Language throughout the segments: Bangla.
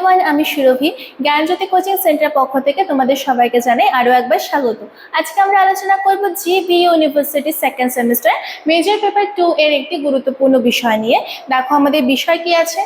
এভরিওয়ান, আমি সুরভি। জ্ঞানজ্যোতি কোচিং সেন্টার পক্ষ থেকে তোমাদের সবাইকে জানাই আরও একবার স্বাগত। আজকে আমরা আলোচনা করব GB university second semester major paper 2 এর একটি গুরুত্বপূর্ণ বিষয় নিয়ে। দেখো আমাদের বিষয় কি আছে,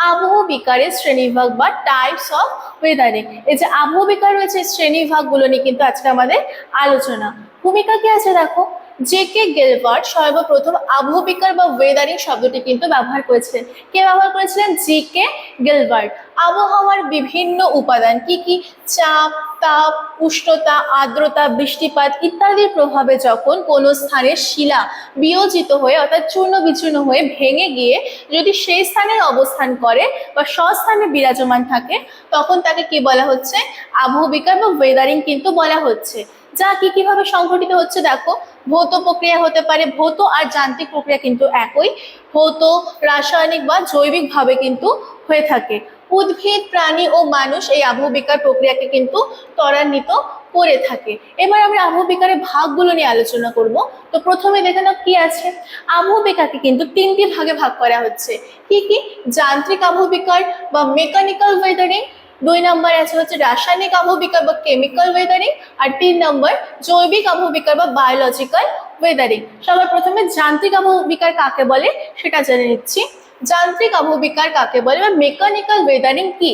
আবহাওয়া বিকারের শ্রেণীবিভাগ বা টাইপস অফ ওয়েদারিং। এই যে আবহাওয়া বিকার রয়েছে শ্রেণীবিভাগগুলো নিয়ে কিন্তু আজকে আমাদের আলোচনা। ভূমিকা কি আছে দেখো, জে.কে. গিলবার্ট সর্বপ্রথম আবহাওয়া বিকার বা ওয়েদারিং শব্দটি কিন্তু ব্যবহার করেছিলেন। কে ব্যবহার করেছিলেন? জি.কে. গিলবার্ট। আবহাওয়ার বিভিন্ন উপাদান কি কি, চাপ, তাপ, উষ্ণতা, আর্দ্রতা, বৃষ্টিপাত ইত্যাদির প্রভাবে যখন কোনো স্থানের শিলা বিয়োজিত হয়ে অর্থাৎ চূর্ণ বিচূর্ণ হয়ে ভেঙে গিয়ে যদি সেই স্থানে অবস্থান করে বা স্বস্থানে বিরাজমান থাকে, তখন তাকে কি বলা হচ্ছে? আবহাওয়া বিকার বা ওয়েদারিং কিন্তু বলা হচ্ছে। যা কি কিভাবে সংঘটিত হচ্ছে দেখো, ভৌত প্রক্রিয়া হতে পারে, ভৌত আর যান্ত্রিক প্রক্রিয়া কিন্তু একই, ভৌত, রাসায়নিক বা জৈবিক ভাবে কিন্তু হয়ে থাকে। উদ্ভিদ, প্রাণী ও মানুষ এই আবহাওয়া বিকার প্রক্রিয়াকে কিন্তু ত্বরান্বিত করে থাকে। এবার আমরা আবহাওয়া বিকারের ভাগগুলো নিয়ে আলোচনা করব। তো প্রথমে দেখে নাও কি আছে, আবহাওয়া বিকারকে কিন্তু তিনটি ভাগে ভাগ করা হচ্ছে। কি কি? যান্ত্রিক আবহাওয়া বিকার বা মেকানিক্যাল ওয়েদারিং, 2 নম্বর আছে হচ্ছে রাসায়নিক আবহাওয়া বিকার বা কেমিক্যাল ওয়েদারিং, আর 3 নম্বর জৈবিক আবহাওয়া বিকার বা বায়োলজিক্যাল ওয়েদারিং। সবার প্রথমে যান্ত্রিক আবহাওয়া বিকার কাকে বলে সেটা জেনে নিচ্ছি। যান্ত্রিক আবহাওয়া বিকার কাকে বলে বা মেকানিক্যাল ওয়েদারিং কি?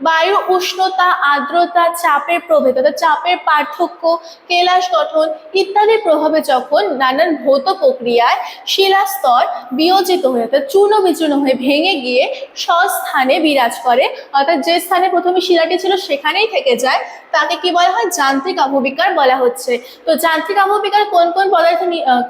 বায়ু উষ্ণতা, আর্দ্রতা, চাপের প্রভেদ অর্থাৎ চাপের পার্থক্য, কেলাস গঠন ইত্যাদির প্রভাবে যখন নানান ভৌত প্রক্রিয়ায় শিলাস্তর বিয়োজিত হয়ে অর্থাৎ চূর্ণ বিচূর্ণ হয়ে ভেঙে গিয়ে স্বস্থানে বিরাজ করে, অর্থাৎ যে স্থানে প্রথমে শিলাটি ছিল সেখানেই থেকে যায়, তাকে কি বলা হয়? যান্ত্রিক আবহাওয়া বিকার বলা হচ্ছে। তো যান্ত্রিক আবহাওয়া বিকার কোন কোন পদার্থ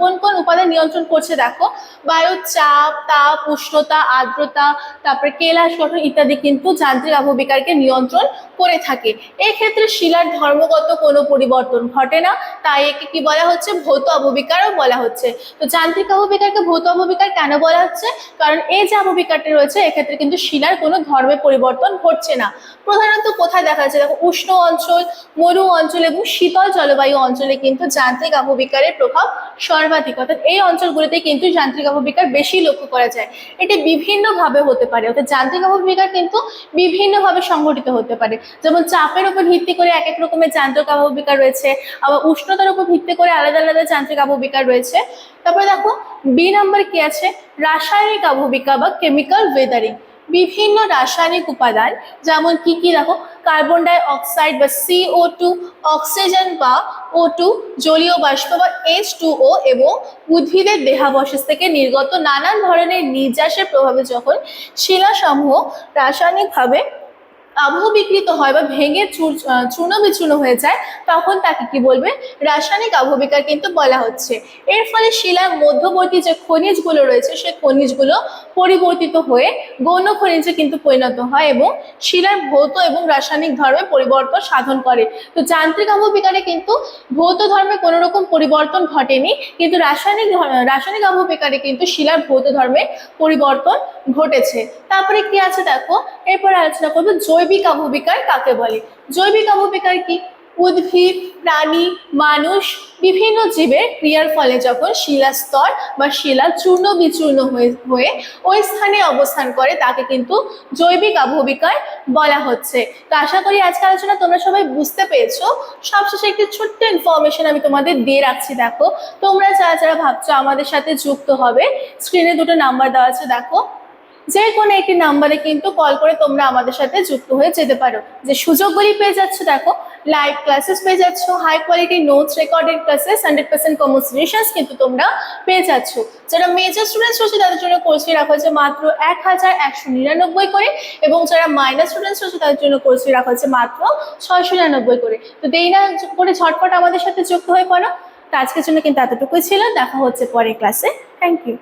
কোন কোন উপাদান নিয়ন্ত্রণ করছে দেখো, বায়ুর চাপ, তাপ, উষ্ণতা, আর্দ্রতা, তারপরে কেলাস গঠন ইত্যাদি কিন্তু যান্ত্রিক আবহাওয়া বিকারকে নিয়ন্ত্রণ করে থাকে। এক্ষেত্রে শিলার ধর্মগত কোনো পরিবর্তন ঘটে না, তাই একে কি বলা হচ্ছে? ভৌত আবহাওয়া বিকারও বলা হচ্ছে। তো যান্ত্রিক আবহাওয়া বিকারকে ভৌত আবহাওয়া বিকার কেন বলা হচ্ছে? কারণ এই যে আবহাওয়া বিকারটি রয়েছে এক্ষেত্রে কিন্তু শিলার কোনো ধর্মের পরিবর্তন ঘটছে না। প্রধানত কোথায় দেখা যাচ্ছে দেখো, উষ্ণ অঞ্চল, মরু অঞ্চল এবং শীতল জলবায়ু অঞ্চলে কিন্তু যান্ত্রিক আবহাওয়া বিকারের প্রভাব সর্বাধিক, অর্থাৎ এই অঞ্চলগুলিতে কিন্তু যান্ত্রিক আবহাওয়া বিকার বেশি লক্ষ্য করা যায়। এটি বিভিন্নভাবে হতে পারে, অর্থাৎ যান্ত্রিক আবহাওয়া বিকার কিন্তু বিভিন্নভাবে সংঘটিত হতে পারে। যেমন চাপের উপর ভিত্তি করে এক এক রকমের যান্ত্রিক আবহাওয়া বিকার রয়েছে, আবার উষ্ণতার উপর ভিত্তি করে আলাদা আলাদা যান্ত্রিক আবহাওয়া বিকার রয়েছে। তারপরে দেখো বি নাম্বার কি আছে, রাসায়নিক আবহাওয়া বিকার বা কেমিক্যাল ওয়েদারিং। বিভিন্ন রাসায়নিক উপাদান যেমন কি কি দেখো, কার্বন ডাই অক্সাইড বা CO2, অক্সিজেন বা O2, জলীয় বাষ্প বা H2O এবং উদ্ভিদের দেহাবশেষ থেকে নির্গত নানান ধরনের নির্যাসের প্রভাবে যখন শিলাসমূহ রাসায়নিকভাবে আবহাওয়া বিকৃত হয় বা ভেঙে চূর্ণ বিচূর্ণ হয়ে যায়, তখন তাকে কি বলবে? রাসায়নিক আবহাওয়া বিকার কিন্তু বলা হচ্ছে। এর ফলে শিলার মধ্যবর্তী যে খনিজগুলো রয়েছে সেই খনিজগুলো পরিবর্তিত হয়ে গৌণ খনিজে কিন্তু পরিণত হয় এবং শিলার ভৌত এবং রাসায়নিক ধর্মে পরিবর্তন সাধন করে। তো যান্ত্রিক আবহাওয়া বিকারে কিন্তু ভৌত ধর্মে কোনো রকম পরিবর্তন ঘটেনি, কিন্তু রাসায়নিক আবহাওয়া বিকারে কিন্তু শিলার ভৌত ধর্মে পরিবর্তন ঘটেছে। তারপরে কি আছে দেখো, এরপরে আলোচনা করবো জৈবিক আবহাওয়া বিকার কাকে বলে। জৈবিক আবহাওয়া বিকার কি? উদ্ভিদ, প্রাণী, মানুষ বিভিন্ন জীবের ক্রিয়ার ফলে যখন শিলাস্তর বা শিলা চূর্ণ বিচূর্ণ হয়ে ওই স্থানে অবস্থান করে তাকে কিন্তু জৈবিক আবহাওয়া বিকার বলা হচ্ছে। তো আশা করি আজকে আলোচনা তোমরা সবাই বুঝতে পেরেছো। সবশেষে একটি ছোট্ট ইনফরমেশন আমি তোমাদের দিয়ে রাখছি। দেখো তোমরা যারা যারা ভাবছো আমাদের সাথে যুক্ত হবে, স্ক্রিনে দুটো নাম্বার দেওয়া আছে, দেখো যে কোনো একটি নাম্বারে কিন্তু কল করে তোমরা আমাদের সাথে যুক্ত হয়ে যেতে পারো। যে সুযোগগুলি পেয়ে যাচ্ছ দেখো, লাইভ ক্লাসেস পেয়ে যাচ্ছ, high quality notes, recorded classes, 100% common solutions কিন্তু তোমরা পেয়ে যাচ্ছ। যারা মেজর স্টুডেন্টস রয়েছে তাদের জন্য কোর্স ফি রাখা হচ্ছে মাত্র 1199 করে, এবং যারা মাইনর স্টুডেন্টস রয়েছে তাদের জন্য কোর্স ফি রাখা হচ্ছে মাত্র 699 করে। তো দেরি না করে ঝটপট আমাদের সাথে যুক্ত হয়ে পড়ো। তো আজকের জন্য কিন্তু এতটুকুই ছিল, দেখা হচ্ছে পরের ক্লাসে। Thank you.